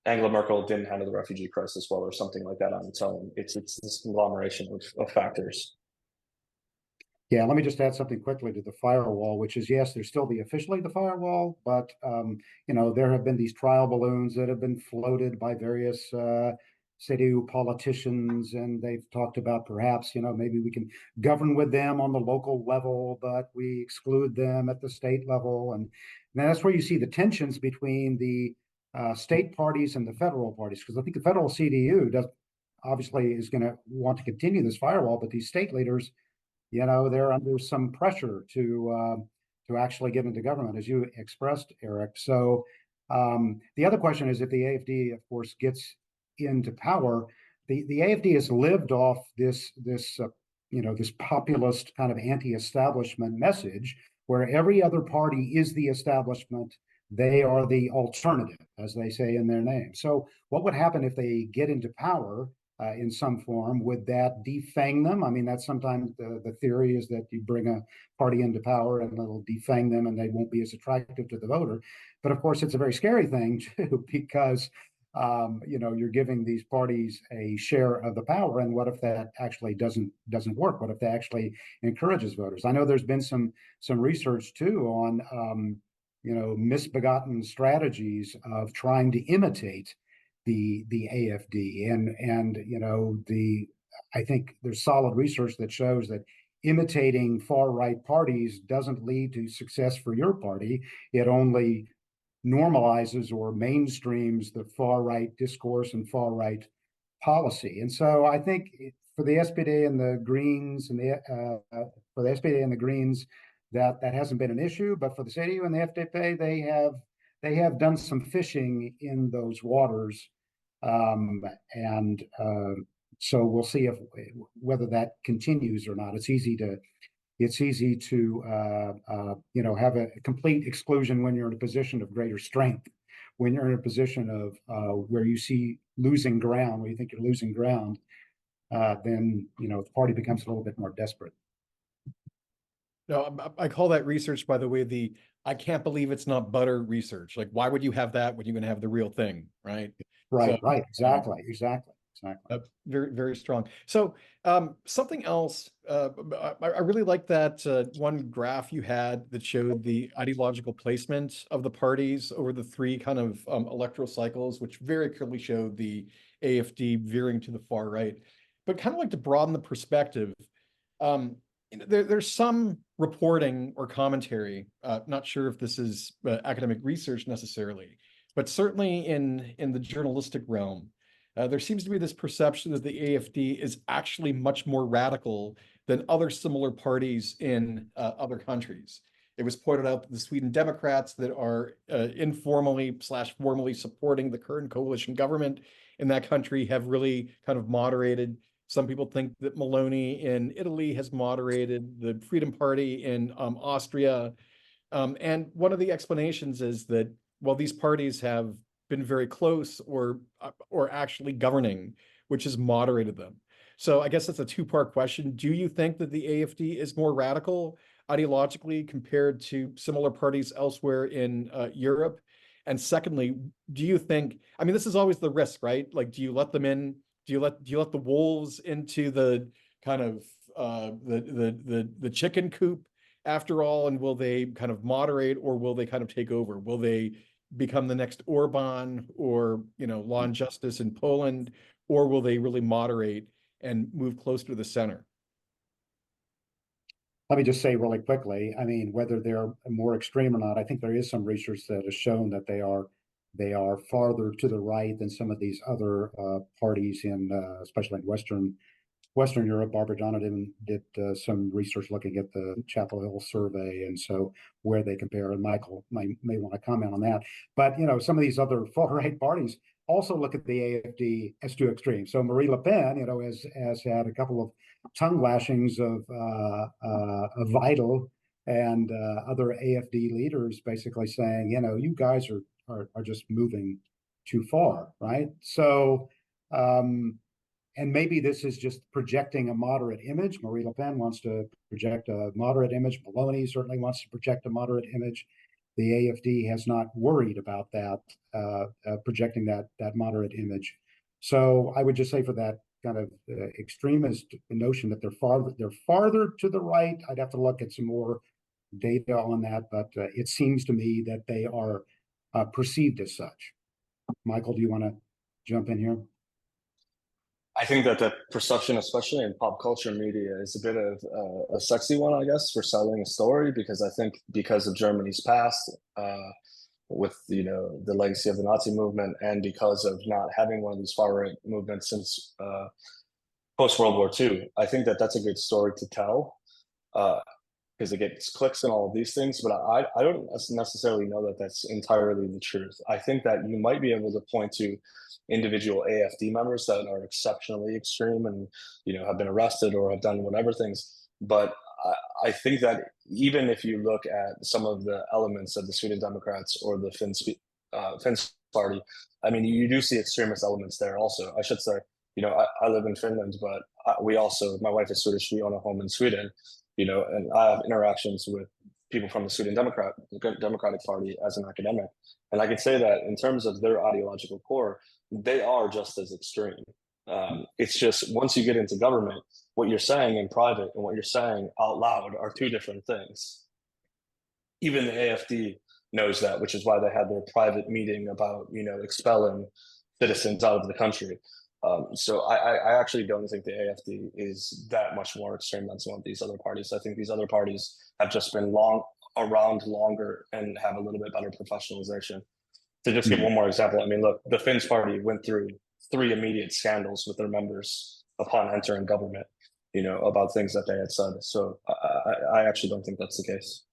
S4: Angela Merkel didn't handle the refugee crisis well, or something like that on its own. It's this conglomeration of factors.
S3: Yeah, let me just add something quickly to the firewall, which is, yes, there's still officially the firewall, but there have been these trial balloons that have been floated by various CDU politicians, and they've talked about perhaps, maybe we can govern with them on the local level, but we exclude them at the state level. And that's where you see the tensions between the state parties and the federal parties, because I think the federal CDU obviously is going to want to continue this firewall, but these state leaders, they're under some pressure to actually get into government, as you expressed, Eric. So the other question is, if the AFD, of course, gets into power, the AFD has lived off this populist kind of anti-establishment message, where every other party is the establishment. They are the alternative, as they say in their name. So what would happen if they get into power in some form, would that defang them? I mean, that's sometimes the theory is that you bring a party into power and it'll defang them and they won't be as attractive to the voter. But of course, it's a very scary thing too, because you're giving these parties a share of the power. And what if that actually doesn't work? What if that actually encourages voters? I know there's been some research too on misbegotten strategies of trying to imitate the AFD, and I think there's solid research that shows that imitating far right parties doesn't lead to success for your party. It only normalizes or mainstreams the far right discourse and far right policy. And so I think for the SPD and the Greens that hasn't been an issue, but for the CDU and the FDP, they have done some fishing in those waters, so we'll see whether that continues or not. It's easy to have a complete exclusion when you're in a position of greater strength. When you're in a position of where you see losing ground, where you think you're losing ground, then the party becomes a little bit more desperate.
S2: No, I call that research, by the way, I can't believe it's not butter research. Like, why would you have that when you're going to have the real thing, right?
S3: Right,
S2: So,
S3: exactly.
S2: Very, very strong. So something else, I really like that one graph you had that showed the ideological placement of the parties over the three kind of electoral cycles, which very clearly showed the AFD veering to the far right. But kind of like to broaden the perspective, there's some reporting or commentary, not sure if this is academic research necessarily, but certainly in the journalistic realm, there seems to be this perception that the AFD is actually much more radical than other similar parties in other countries. It was pointed out that the Sweden Democrats that are informally/formally supporting the current coalition government in that country have really kind of moderated. Some people think that Meloni in Italy has moderated, the Freedom Party in Austria. And one of the explanations is that while these parties have been very close or actually governing, which has moderated them. So I guess that's a two-part question. Do you think that the AFD is more radical ideologically compared to similar parties elsewhere in Europe? And secondly, do you think, I mean, this is always the risk, right? Like, do you let them in? Do you let the wolves into the kind of the chicken coop after all? And will they kind of moderate, or will they kind of take over? Will they become the next Orban or Law and Justice in Poland, or will they really moderate and move closer to the center?
S3: Let me just say really quickly, I mean, whether they're more extreme or not, I think there is some research that has shown that they are farther to the right than some of these other parties especially in Western Europe. Barbara Donovan did some research looking at the Chapel Hill survey, and so where they compare. And Michael may want to comment on that. But some of these other far right parties also look at the AFD as too extreme. So Marie Le Pen, has had a couple of tongue lashings of Vital and other AFD leaders, basically saying, you guys are just moving too far, right? So. And maybe this is just projecting a moderate image. Marie Le Pen wants to project a moderate image. Meloni certainly wants to project a moderate image. The AFD has not worried about that, projecting that moderate image. So I would just say for that kind of extremist notion that they're farther to the right, I'd have to look at some more data on that, but it seems to me that they are perceived as such. Michael, do you want to jump in here?
S4: I think that the perception, especially in pop culture media, is a bit of a sexy one, I guess, for selling a story, because I think because of Germany's past, with the legacy of the Nazi movement, and because of not having one of these far right movements since post World War II, I think that that's a good story to tell, because it gets clicks and all of these things. But I don't necessarily know that that's entirely the truth. I think that you might be able to point to individual AFD members that are exceptionally extreme and have been arrested or have done whatever things. But I think that even if you look at some of the elements of the Sweden Democrats or the Finns party, I mean, you do see extremist elements there also. I should say I live in Finland, but we also, my wife is Swedish, we own a home in Sweden, and I have interactions with people from the Sweden Democratic Party as an academic. And I can say that in terms of their ideological core, they are just as extreme. It's just once you get into government, what you're saying in private and what you're saying out loud are two different things. Even the AFD knows that, which is why they had their private meeting about, expelling citizens out of the country. So I actually don't think the AFD is that much more extreme than some of these other parties. I think these other parties have just been around longer and have a little bit better professionalization. To just give one more example, I mean, look, the Finns party went through 3 immediate scandals with their members upon entering government, about things that they had said. So I actually don't think that's the case.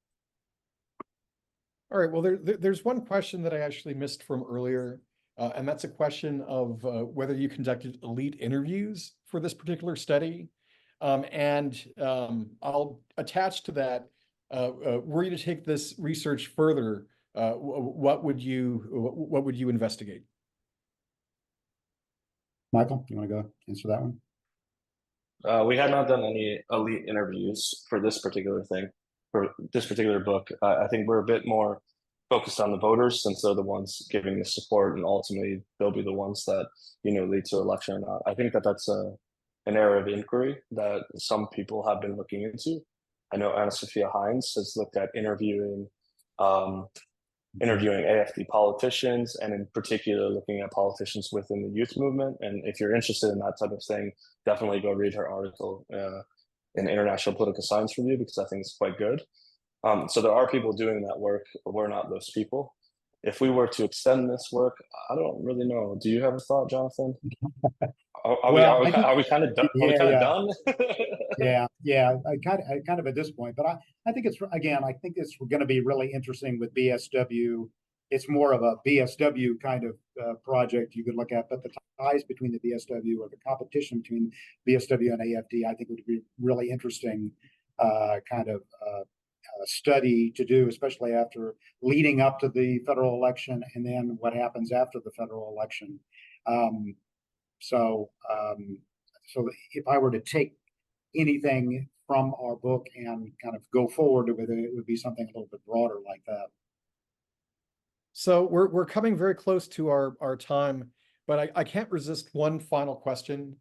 S2: All right, well, there's one question that I actually missed from earlier, and that's a question of whether you conducted elite interviews for this particular study. I'll attach to that, were you to take this research further, what would you investigate?
S3: Michael, you want to go answer that one?
S4: We had not done any elite interviews for this particular thing, for this particular book. I think we're a bit more focused on the voters, since they're the ones giving the support, and ultimately they'll be the ones that lead to election or not. I think that that's an area of inquiry that some people have been looking into. I know Anna-Sophia Heinz has looked at interviewing AFD politicians, and in particular looking at politicians within the youth movement. And if you're interested in that type of thing, definitely go read her article in International Political Science Review, because I think it's quite good. So there are people doing that work, but we're not those people. If we were to extend this work, I don't really know. Do you have a thought, Jonathan? Are we kind of done? Done?
S3: Yeah. I kind of at this point, but I think it's going to be really interesting with BSW. It's more of a BSW kind of project you could look at, but the ties between the BSW or the competition between BSW and AFD, I think would be really interesting kind of study to do, especially after leading up to the federal election and then what happens after the federal election. So if I were to take anything from our book and kind of go forward with it, it would be something a little bit broader like that.
S2: So we're coming very close to our time, but I can't resist one final question.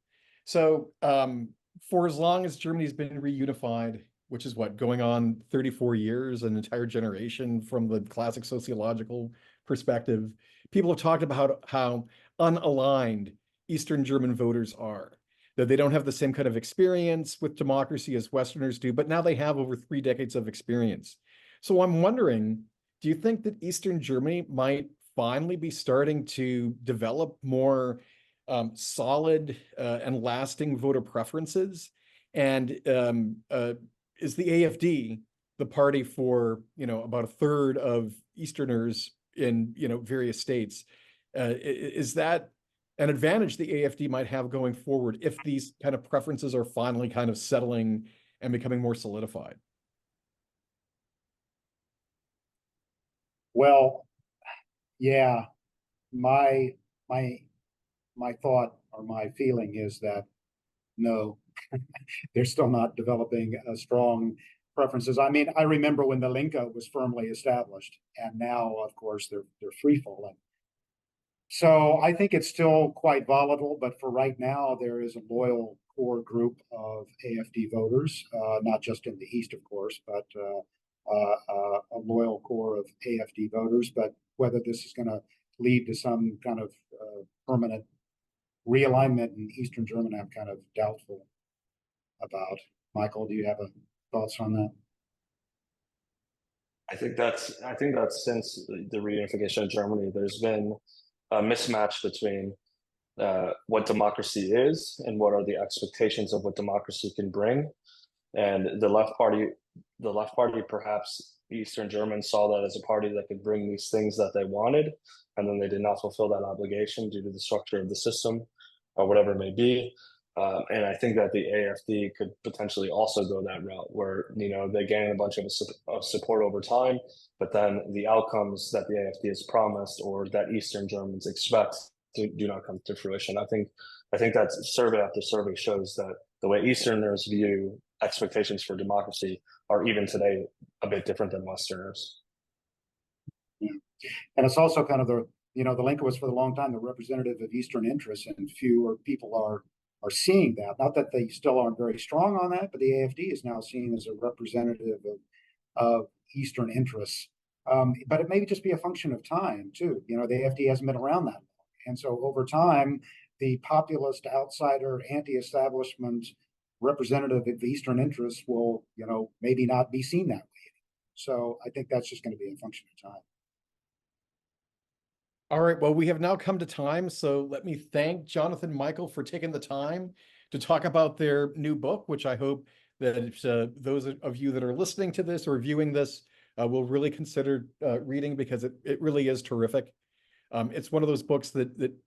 S2: So for as long as Germany's been reunified, which is what, going on 34 years, an entire generation from the classic sociological perspective, people have talked about how unaligned Eastern German voters are, that they don't have the same kind of experience with democracy as Westerners do, but now they have over 3 decades of experience. So I'm wondering, do you think that Eastern Germany might finally be starting to develop more solid and lasting voter preferences? And is the AFD the party for, about a third of Easterners in, various states? Is that an advantage the AFD might have going forward if these kind of preferences are finally kind of settling and becoming more solidified?
S3: Well, yeah, my thought or my feeling is that no, they're still not developing a strong preferences. I mean, I remember when the Linke was firmly established, and now, of course, they're free falling. So I think it's still quite volatile, but for right now, there is a loyal core group of AFD voters, not just in the East, of course, but a loyal core of AFD voters. But whether this is going to lead to some kind of permanent realignment in Eastern Germany, I'm kind of doubtful about. Michael, do you have thoughts on that?
S4: I think that since the reunification of Germany, there's been a mismatch between what democracy is and what are the expectations of what democracy can bring. And the left party, perhaps Eastern Germans saw that as a party that could bring these things that they wanted, and then they did not fulfill that obligation due to the structure of the system or whatever it may be. And I think that the AFD could potentially also go that route where, they gain a bunch of support over time, but then the outcomes that the AFD has promised or that Eastern Germans expect do not come to fruition. I think I think that survey after survey shows that the way Easterners view expectations for democracy are even today a bit different than Westerners.
S3: Yeah. And it's also kind of the Lincoln was for a long time the representative of Eastern interests, and fewer people are seeing that. Not that they still aren't very strong on that, but the AFD is now seen as a representative of Eastern interests. But it may just be a function of time too. The AFD hasn't been around that long, and so over time, the populist, outsider, anti-establishment representative of Eastern interests will, maybe not be seen that way. So I think that's just going to be a function of time.
S2: All right, well, we have now come to time, so let me thank Jonathan and Michael for taking the time to talk about their new book, which I hope that those of you that are listening to this or viewing this will really consider reading, because it really is terrific. It's one of those books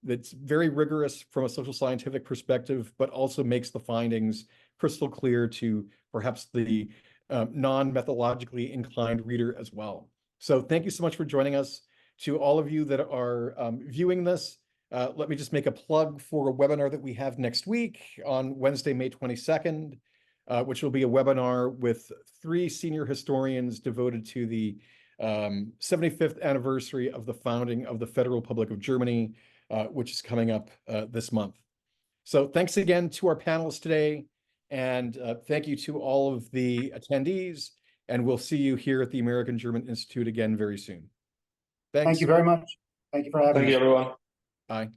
S2: that's very rigorous from a social scientific perspective, but also makes the findings crystal clear to perhaps the non-methodologically inclined reader as well. So thank you so much for joining us. To all of you that are viewing this, let me just make a plug for a webinar that we have next week on Wednesday, May 22nd, which will be a webinar with 3 senior historians devoted to the 75th anniversary of the founding of the Federal Republic of Germany, which is coming up this month. So thanks again to our panelists today, and thank you to all of the attendees, and we'll see you here at the American German Institute again very soon. Thanks.
S3: Thank you very much. Thank you for having us.
S4: Thank you, everyone.
S2: Bye.